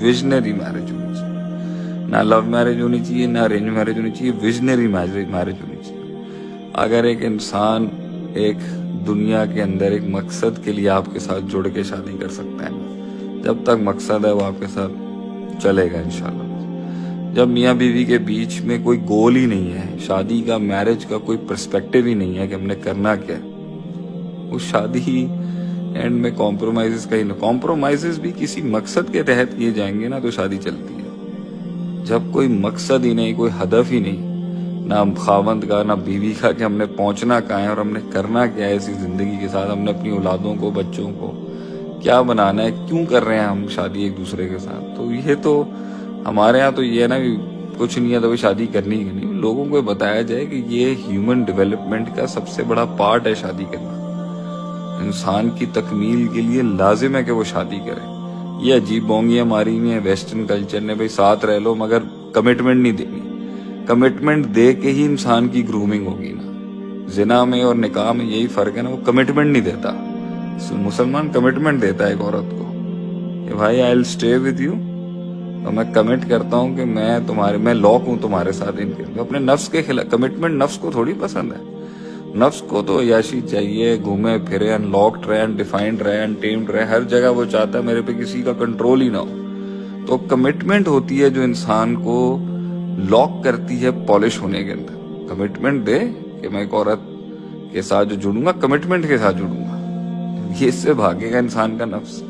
Visionary marriage होनी चाहिए। ना लव मैरिज होनी चाहिए, ना अरेंज मैरिज होनी चाहिए, विजनरी मैरिज होनी चाहिए। अगर एक इंसान एक दुनिया के अंदर एक मकसद के लिए आपके साथ जुड़ के शादी कर सकता है, जब तक मकसद है वो आपके साथ चलेगा इंशाल्लाह। जब मियाँ बीवी के बीच में कोई गोल ही नहीं है, शादी का, मैरिज का कोई पर्सपेक्टिव ही नहीं है कि हमने करना क्या है, उस शादी ही एंड में कॉम्प्रोमाइजेस का ही ना, कॉम्प्रोमाइजेस भी किसी मकसद के तहत किए जाएंगे ना तो शादी चलती है। जब कोई मकसद ही नहीं, कोई हदफ ही नहीं, ना खावंद का ना बीवी का, कि हमने पहुंचना कहाँ है और हमने करना क्या है इसी जिंदगी के साथ, हमने अपनी औलादों को, बच्चों को क्या बनाना है, क्यों कर रहे हैं हम शादी एक दूसरे के साथ। तो ये तो हमारे यहाँ तो ये है ना कि कुछ नहीं है तो शादी करनी ही नहीं। लोगों को बताया जाए कि ये ह्यूमन डेवलपमेंट का सबसे बड़ा पार्ट है शादी करना। इंसान की तकमील के लिए लाजिम है कि वो शादी करे। ये अजीब बोंगियां मारी हुई है वेस्टर्न कल्चर ने, भाई साथ रह लो मगर कमिटमेंट नहीं देनी। कमिटमेंट दे के ही इंसान की ग्रूमिंग होगी ना। जिना में और निकाह में यही फर्क है ना, वो कमिटमेंट नहीं देता। मुसलमान कमिटमेंट देता है एक औरत को कि भाई I will stay with you, तो मैं कमिट करता हूँ कि मैं लॉक हूँ तुम्हारे साथ इनके। अपने नफ्स के खिलाफ कमिटमेंट नफ्स को थोड़ी पसंद है। नफ्स को तो याशी चाहिए, घूमे फिरे, अनलॉक्ड रहे, अनडिफाइंड रहे, अनटेम्ड रहे, हर जगह वो चाहता है मेरे पे किसी का कंट्रोल ही ना हो। तो कमिटमेंट होती है जो इंसान को लॉक करती है पॉलिश होने के अंदर। कमिटमेंट दे कि मैं एक औरत के साथ जो जुड़ूंगा, कमिटमेंट के साथ जुड़ूंगा, ये इससे भागेगा इंसान का नफ्स।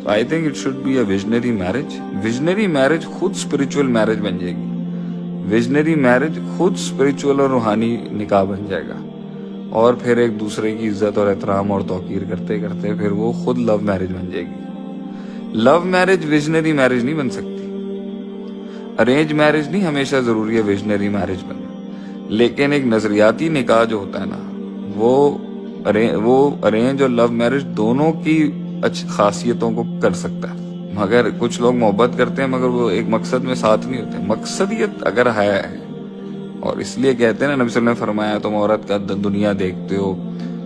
I think it should be a visionary marriage. Visionary marriage खुद स्पिरिचुअल मैरिज बन जाएगी। विजनरी मैरिज खुद स्पिरिचुअल और रूहानी निकाह बन जाएगा, और फिर एक दूसरे की इज्जत और एहतराम और तौकीर करते करते फिर वो खुद लव मैरिज बन जाएगी। लव मैरिज विजनरी मैरिज नहीं बन सकती। अरेंज मैरिज नहीं हमेशा जरूरी है विजनरी मैरिज बने, लेकिन एक नजरियाती निकाह जो होता है ना, वो अरेंज और लव मैरिज दोनों की अच्छी खासियतों को कर सकता है। मगर कुछ लोग मोहब्बत करते हैं मगर वो एक मकसद में साथ नहीं होते। मकसदियत अगर है, और इसलिए कहते हैं ना, नबी सल्लल्लाहु अलैहि वसल्लम ने फरमाया, तुम औरत का दुनिया देखते हो,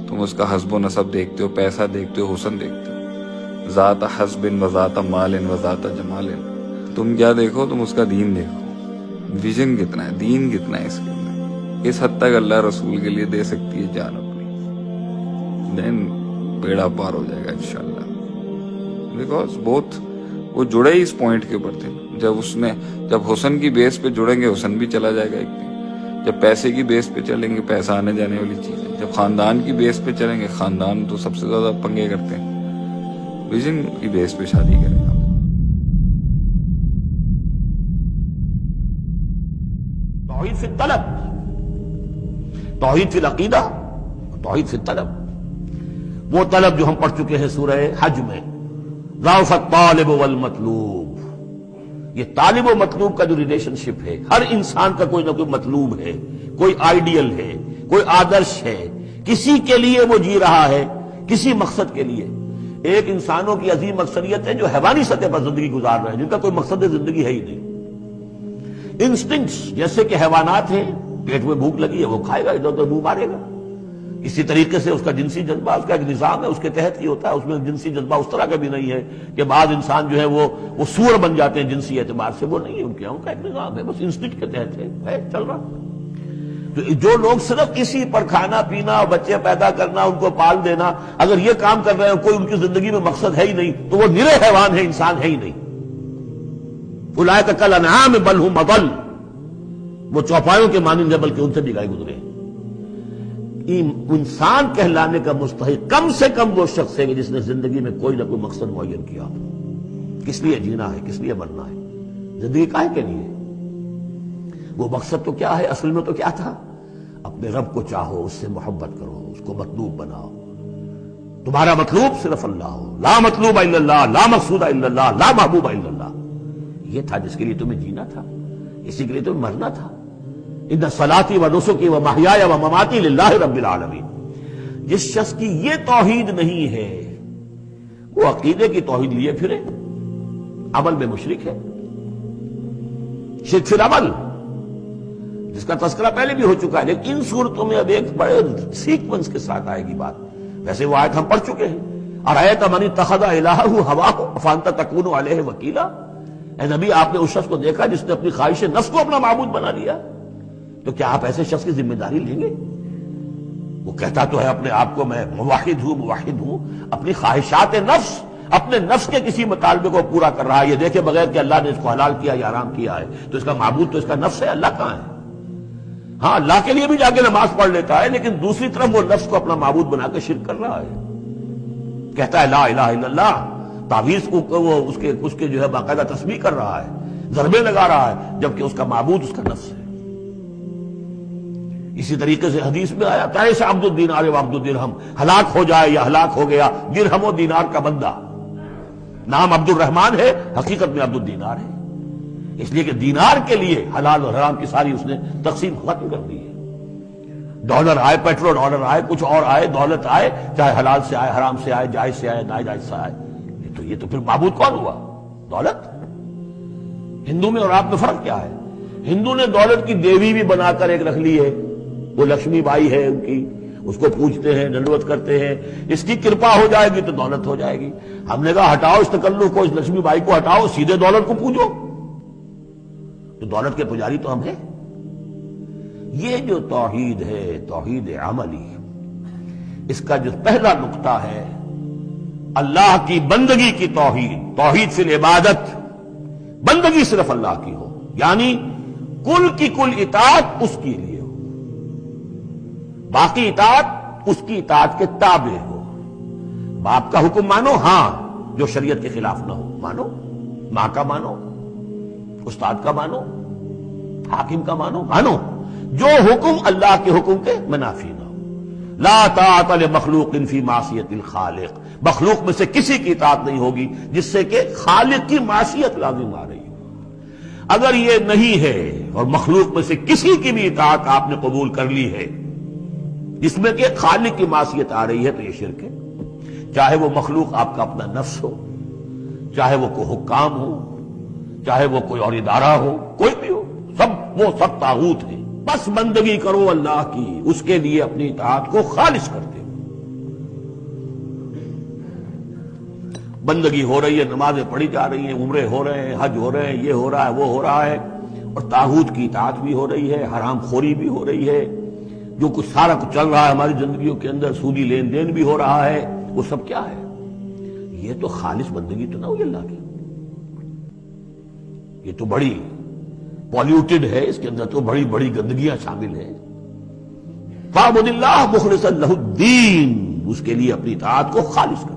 तुम उसका हस्ब नसब देखते हो, पैसा देखते हो, हुस्न देखते हो। ज़ात हस्बिन व ज़ात मालिन व ज़ात जमालिन, तुम क्या देखो, तुम उसका दीन देखो। विजन कितना है, दीन कितना है इसके अंदर। इस हद तक अल्लाह रसूल के लिए दे सकती है जान अपनी, देन बेड़ा पार हो जाएगा इंशाल्लाह। बिकॉज बोथ वो जुड़े ही इस पॉइंट के ऊपर थे। जब हुस्न की बेस पे जुड़ेंगे, हुस्न भी चला जाएगा एक दिन। जब पैसे की बेस पे चलेंगे, पैसा आने जाने वाली चीज है। जब खानदान की बेस पे चलेंगे, खानदान तो सबसे ज्यादा पंगे करते हैं। विजन की बेस पे शादी करें आप। तौहीद फिल तलब, तौहीद फिल अकीदा, तौहीद फिल तलब। वो तलब जो हम पढ़ चुके हैं सूरह हज में, ज़ाफ़त तालिब वल मतलूब। ये तालिब व मतलूब का जो रिलेशनशिप है, हर इंसान का कोई ना कोई मतलूब है, कोई आइडियल है, कोई आदर्श है, किसी के लिए वो जी रहा है, किसी मकसद के लिए। एक इंसानों की अजीम अक्सरियत है जो हैवानी सतह पर जिंदगी गुजार रहे हैं, जिनका कोई मकसद जिंदगी है ही नहीं। इंस्टिंक्ट्स जैसे कि हैवानात हैं, पेट में भूख लगी है वो खाएगा, इधर उधर मुंह मारेगा। इसी तरीके से उसका जिनसी जज्बा, उसका एक निजाम है, उसके तहत ही होता है। उसमें जिनसी जज्बा उस तरह का भी नहीं है कि बाद इंसान जो है वो सूअर बन जाते हैं जिनसी एतबार से, वो नहीं है। उनके यहाँ उनका एक निजाम है, बस इंस्टिंक्ट के तहत है चल रहा। तो जो लोग सिर्फ इसी पर खाना पीना, बच्चे पैदा करना, उनको पाल देना, अगर ये काम कर रहे हैं, कोई उनकी जिंदगी में मकसद है ही नहीं, तो वो निरे हैवान है, इंसान है ही नहीं। उलाइका कल अनआम बल हुम अदल, वो चौपायों के मानिंद है, बल्कि उनसे भी गाय गुजरे। इंसान कहलाने का मुस्तहिक कम से कम वो शख्स है जिसने जिंदगी में कोई ना कोई मकसद मुअय्यन किया। किस लिए जीना है, किस लिए मरना है, जिंदगी काहे के लिए? वो मकसद तो क्या है, असल में तो क्या था? अपने रब को चाहो, उससे मोहब्बत करो, उसको मतलूब बनाओ। तुम्हारा मतलूब सिर्फ अल्लाह हो, ला मतलूब इल्लल्लाह, ला मकसूद इल्लल्लाह, ला महबूब इल्लल्लाह। ये था जिसके लिए तुम्हें जीना था, इसी के लिए तुम्हें मरना था। इन्ना सलाती व नुसुकी व महयाया व ममाती लिल्लाहि रब्बिल आलमीन। जिस शख्स की ये तौहीद नहीं है, वो अकीदे की तौहीद लिए फिरे, अमल में मुशरिक है। शिर्क फिल अमल, जिसका तस्करा पहले भी हो चुका है, लेकिन इन सूरतों में अब एक बड़े सीक्वेंस के साथ आएगी बात। वैसे वो आयत हम पढ़ चुके हैं, अरायत मन इत्तखज़ इलाहहु हवाहु अफअंत तकूनु अलैहि वकीला। اے نبی آپ نے اس شخص کو دیکھا جس نے اپنی خواہش نفس کو اپنا معبود بنا لیا؟ تو کیا آپ ایسے شخص کی ذمہ داری لیں گے؟ وہ کہتا تو ہے اپنے آپ کو میں موحد ہوں، اپنی خواہشات نفس، اپنے نفس کے کسی مطالبے کو پورا کر رہا ہے۔ یہ دیکھے بغیر کہ اللہ نے اس کو حلال کیا یا حرام کیا ہے، تو اس کا معبود تو اس کا نفس ہے، اللہ کہاں ہے؟ ہاں اللہ کے لیے بھی جا کے نماز پڑھ لیتا ہے، لیکن دوسری طرف وہ نفس کو اپنا معبود بنا کے شرک کر رہا ہے، کہتا ہے لا الہ الا اللہ، تعویذ کو وہ اس کے جو ہے باقاعدہ تسبیح کر رہا ہے، ضربے لگا رہا ہے، جبکہ اس کا معبود اس کا نفس ہے۔ اسی طریقے سے حدیث میں آیا تعیس عبد الدینار و عبد الدرہم، ہلاک ہو جائے یا ہلاک ہو گیا درہم و دینار کا بندہ۔ نام عبد الرحمن ہے، حقیقت میں عبد الدینار ہے، اس لیے کہ دینار کے لیے حلال اور حرام کی ساری اس نے تقسیم ختم کر دی ہے۔ ڈالر آئے، پیٹرو ڈالر آئے، کچھ اور آئے، دولت آئے، چاہے حلال سے آئے، حرام سے آئے، جائز سے آئے، ناجائز سے آئے، یہ تو پھر معبود کون ہوا؟ دولت۔ ہندو میں اور آپ میں فرق کیا ہے؟ ہندو نے دولت کی دیوی بھی بنا کر ایک رکھ لی ہے، وہ لکشمی بائی ہے ان کی، اس کو پوجتے ہیں، دنڈوت کرتے ہیں، اس کی کرپا ہو جائے گی تو دولت ہو جائے گی۔ ہم نے کہا ہٹاؤ اس تکلف کو، اس لکشمی بائی کو ہٹاؤ، سیدھے دولت کو پوجو، تو دولت کے پجاری تو ہم ہیں۔ یہ جو توحید ہے، توحید عملی، اس کا جو پہلا نقطہ ہے اللہ کی بندگی کی توحید، توحید فی العبادت، بندگی صرف اللہ کی ہو، یعنی کل کی کل اطاعت اس کے لیے ہو، باقی اطاعت اس کی اطاعت کے تابع ہو۔ باپ کا حکم مانو، ہاں، جو شریعت کے خلاف نہ ہو مانو، ماں کا مانو، استاد کا مانو، حاکم کا مانو، جو حکم اللہ کے حکم کے منافی نہ ہو۔ لا طاعت لمخلوق فی معصیت الخالق، مخلوق میں سے کسی کی اطاعت نہیں ہوگی جس سے کہ خالق کی معصیت لازم آ رہی ہو۔ اگر یہ نہیں ہے اور مخلوق میں سے کسی کی بھی اطاعت آپ نے قبول کر لی ہے جس میں کہ خالق کی معصیت آ رہی ہے، تو یہ شرک ہے، چاہے وہ مخلوق آپ کا اپنا نفس ہو، چاہے وہ کوئی حکام ہو، چاہے وہ کوئی اور ادارہ ہو، کوئی بھی ہو، وہ سب طاغوت ہیں۔ بس بندگی کرو اللہ کی، اس کے لیے اپنی اطاعت کو خالص کرتے ہو۔ بندگی ہو رہی ہے، نمازیں پڑھی جا رہی ہیں، عمرے ہو رہے ہیں، حج ہو رہے ہیں، یہ ہو رہا ہے، وہ ہو رہا ہے، اور طاغوت کی اطاعت بھی ہو رہی ہے، حرام خوری بھی ہو رہی ہے، جو کچھ سارا کچھ چل رہا ہے ہماری زندگیوں کے اندر، سودی لین دین بھی ہو رہا ہے، وہ سب کیا ہے؟ یہ تو خالص بندگی تو نہ ہوئی اللہ کی، یہ تو بڑی پالیوٹڈ ہے، اس کے اندر تو بڑی بڑی گندگیاں شامل ہیں۔ فاعبد اللہ مخلصا لہ الدین، اس کے لیے اپنی اطاعت کو خالص کر۔